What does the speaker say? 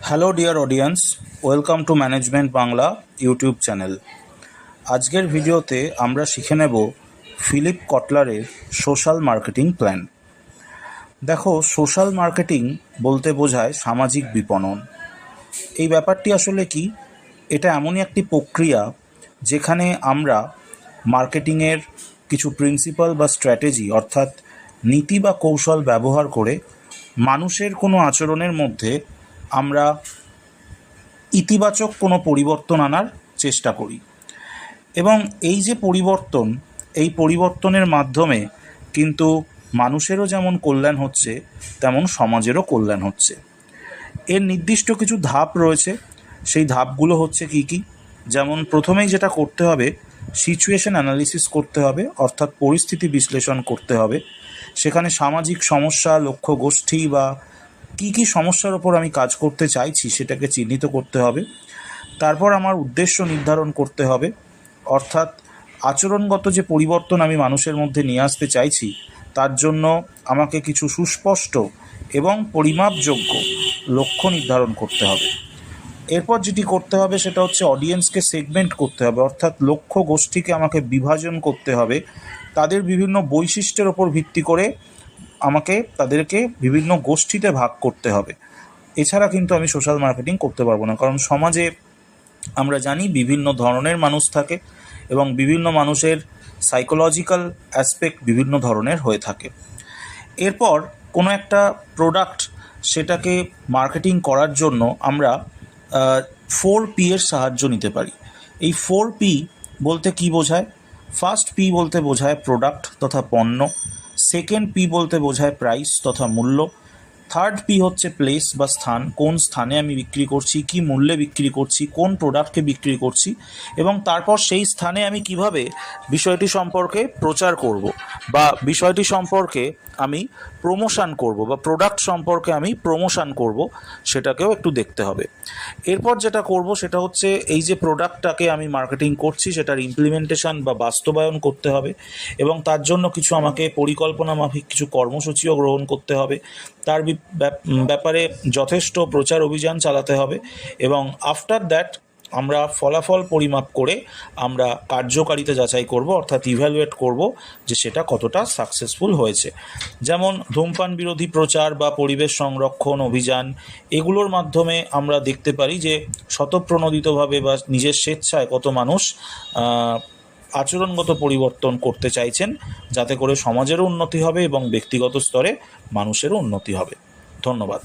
Hello dear audience, welcome to management Bangla YouTube channel. আজকের ভিডিওতে আমরা শিখে নেব ফিলিপ কটলারের সোশ্যাল মার্কেটিং প্ল্যান। দেখো, সোশ্যাল মার্কেটিং বলতে বোঝায় সামাজিক বিপণন। এই ব্যাপারটি আসলে কি? এটা এমনই একটি প্রক্রিয়া যেখানে আমরা মার্কেটিংয়ের কিছু প্রিন্সিপাল বা স্ট্র্যাটেজি অর্থাৎ নীতি বা কৌশল ব্যবহার করে মানুষের কোনো আচরণের মধ্যে আমরা ইতিবাচক কোনো পরিবর্তন আনার চেষ্টা করি। এবং এই যে পরিবর্তন, এই পরিবর্তনের মাধ্যমে কিন্তু মানুষেরও যেমন কল্যাণ হচ্ছে, তেমন সমাজেরও কল্যাণ হচ্ছে। এর নির্দিষ্ট কিছু ধাপ রয়েছে। সেই ধাপগুলো হচ্ছে কি কি? যেমন প্রথমেই যেটা করতে হবে, সিচুয়েশন অ্যানালিসিস করতে হবে, অর্থাৎ পরিস্থিতি বিশ্লেষণ করতে হবে। সেখানে সামাজিক সমস্যা, লক্ষ্য গোষ্ঠী বা কী কী সমস্যার ওপর আমি কাজ করতে চাইছি সেটাকে চিহ্নিত করতে হবে। তারপর আমার উদ্দেশ্য নির্ধারণ করতে হবে, অর্থাৎ আচরণগত যে পরিবর্তন আমি মানুষের মধ্যে নিয়ে আসতে চাইছি তার জন্য আমাকে কিছু সুস্পষ্ট এবং পরিমাপযোগ্য লক্ষ্য নির্ধারণ করতে হবে। এরপর যেটি করতে হবে সেটা হচ্ছে অডিয়েন্সকে সেগমেন্ট করতে হবে, অর্থাৎ লক্ষ্য গোষ্ঠীকে আমাকে বিভাজন করতে হবে। তাদের বিভিন্ন বৈশিষ্ট্যের ওপর ভিত্তি করে আমাকে তাদেরকে বিভিন্ন গোষ্ঠীতে ভাগ করতে হবে। এছাড়া কিন্তু আমি সোশ্যাল মার্কেটিং করতে পারবো না, কারণ সমাজে আমরা জানি বিভিন্ন ধরনের মানুষ থাকে এবং বিভিন্ন মানুষের সাইকোলজিক্যাল অ্যাসপেক্ট বিভিন্ন ধরনের হয়ে থাকে। এরপর কোনো একটা প্রোডাক্ট, সেটাকে মার্কেটিং করার জন্য আমরা 4P এর সাহায্য নিতে পারি। এই 4P বলতে কি বোঝায়? ফার্স্ট P বলতে বোঝায় প্রোডাক্ট তথা পণ্য, সেকেন্ড P বলতে বোঝায় প্রাইস তথা মূল্য, থার্ড P হচ্ছে প্লেস বা স্থান, কোন স্থানে আমি বিক্রি করছি, কি মূল্যে বিক্রি করছি, কোন প্রোডাক্টকে বিক্রি করছি, এবং তারপর সেই স্থানে আমি কিভাবে বিষয়টি সম্পর্কে প্রচার করব বা বিষয়টি সম্পর্কে আমি প্রমোশন করব বা প্রোডাক্ট সম্পর্কে আমি প্রমোশন করব, সেটাকেও একটু দেখতে হবে। এরপর যেটা করব সেটা হচ্ছে এই যে প্রোডাক্টটাকে আমি মার্কেটিং করছি সেটার ইমপ্লিমেন্টেশন বা বাস্তবায়ন করতে হবে, এবং তার জন্য কিছু আমাকে পরিকল্পনা মাফিক কিছু কর্মসূচিও গ্রহণ করতে হবে। তার ব্যাপারে যথেষ্ট প্রচার অভিযান চালাতে হবে, এবং আফটার দ্যাট আমরা ফলাফল পরিমাপ করে আমরা কার্যকারিতা যাচাই করব, অর্থাৎ ইভ্যালুয়েট করব যে সেটা কতটা সাকসেসফুল হয়েছে। যেমন ধূমপান বিরোধী প্রচার বা পরিবেশ সংরক্ষণ অভিযান, এগুলোর মাধ্যমে আমরা দেখতে পারি যে স্বতঃপ্রণোদিতভাবে বা নিজের স্বেচ্ছায় কত মানুষ আচরণগত পরিবর্তন করতে চাইছেন, যাতে করে সমাজেরও উন্নতি হবে এবং ব্যক্তিগত স্তরে মানুষেরও উন্নতি হবে। ধন্যবাদ।